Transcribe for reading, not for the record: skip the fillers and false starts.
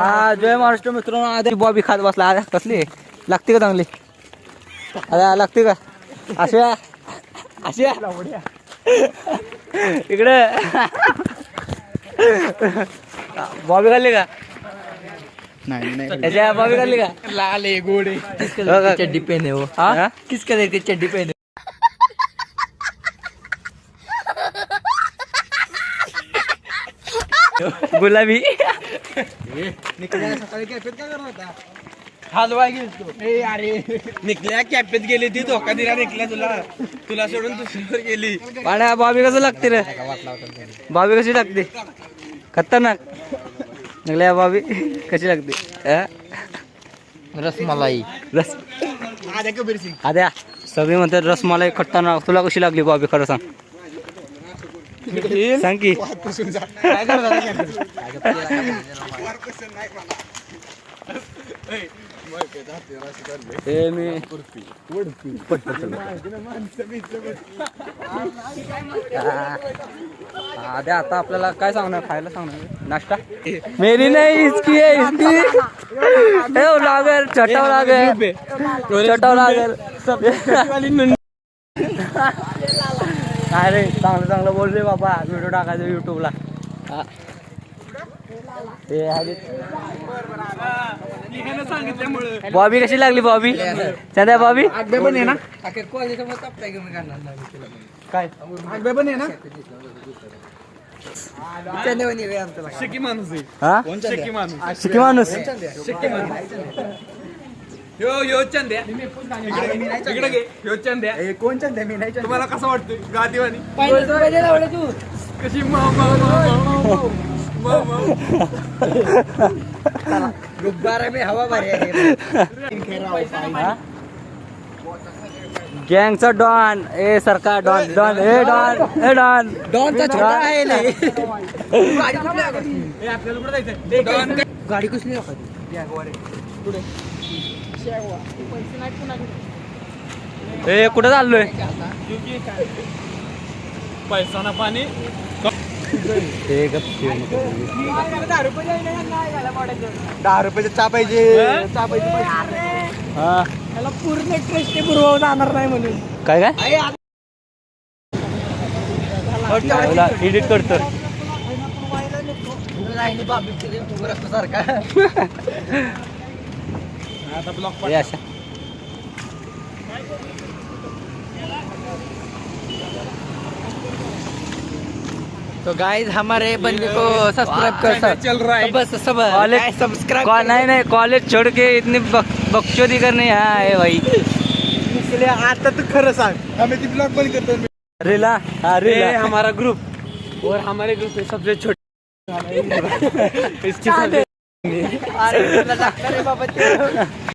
हा जय महाराष्ट्र मित्रांनो. आधी बॉबी खात बसला. आधी कसली लागते का चांगली? अरे लागते का? अशा अशा इकडे बॉबी खाल्ली का? नहीं ऐसा बॉबी खाल्ली का? लाल है गोड़े चड्डी पहने हो? हाँ किस कलर की चड्डी पहने? गुलाबी. निकल्या सकाळी कॅफेत काय करत होता? हलवा गेलो. ए अरे निकल्या कॅफेत गेली ती धोका दिला निकल्या तुला सोडून दुसरीवर गेली. पाण्या बॉबी कसं लागते रे? बॉबी कशी लागते? खतरनाक निघल्या बॉबी कशी लागते? रसमलाई रस आद्या कबीर सिंग. आद्या सगळे म्हणतात रसमलाई खतरनाक. तुला कशी लागली बॉबी खरं सांग? सांग की. काय करत हे मी आद्या आता आपल्याला काय सांगणार? खायला सांगणार नाश्ता? मेरी नाही इसकी है इसकी. लागेल चटाव लागेल चटाव लागेल. अरे चांगलं चांगलं बोल रे बाबा. व्हिडिओ टाकायचं युट्यूबला. बॉबी कशी लागली बॉबी? सध्या बॉबी आग्बे पण आहे ना? काय आग्बे पण आहे ना? शिकी माणूस आहे. हा शिकी माणूस. शिकी माणूस. शिकी माणूस. यो चंद्या इकडे घे. यो चंद्या कोण चंद्या? मी नाही. तुम्हाला कसं वाटतं गादीवानी? कशी गुब्बारा में हवा भरी आहे. गँगचा डॉन. ए सरकार डॉन डॉन. ए डॉन ए डॉन. डॉनचा छोटा आहे लय. गाडी कसली ए कुठं चाललोय? पैसा ना पाणी. 10 रुपयाचे चहा पाहिजे. चहा पाहिजे. हा त्याला पूर्ण ट्रेस्ट पुरवून जाणार नाही म्हणून. काय काय एडिट करतो. आता ब्लॉक हे अशा तो गाइस हमारे बंदे को सब्सक्राइब कर चल रहा है बस सब कॉलेज सब्सक्राइब. नहीं नहीं कॉलेज छोड़ के इतनी बकचोदी करने यहाँ है भाई. आता तू खरं सांग. आम्ही ती ब्लॉग बंद करतो. रेला हाँ रेला हमारा ग्रुप और हमारे ग्रुप से सबसे छोटे इसकी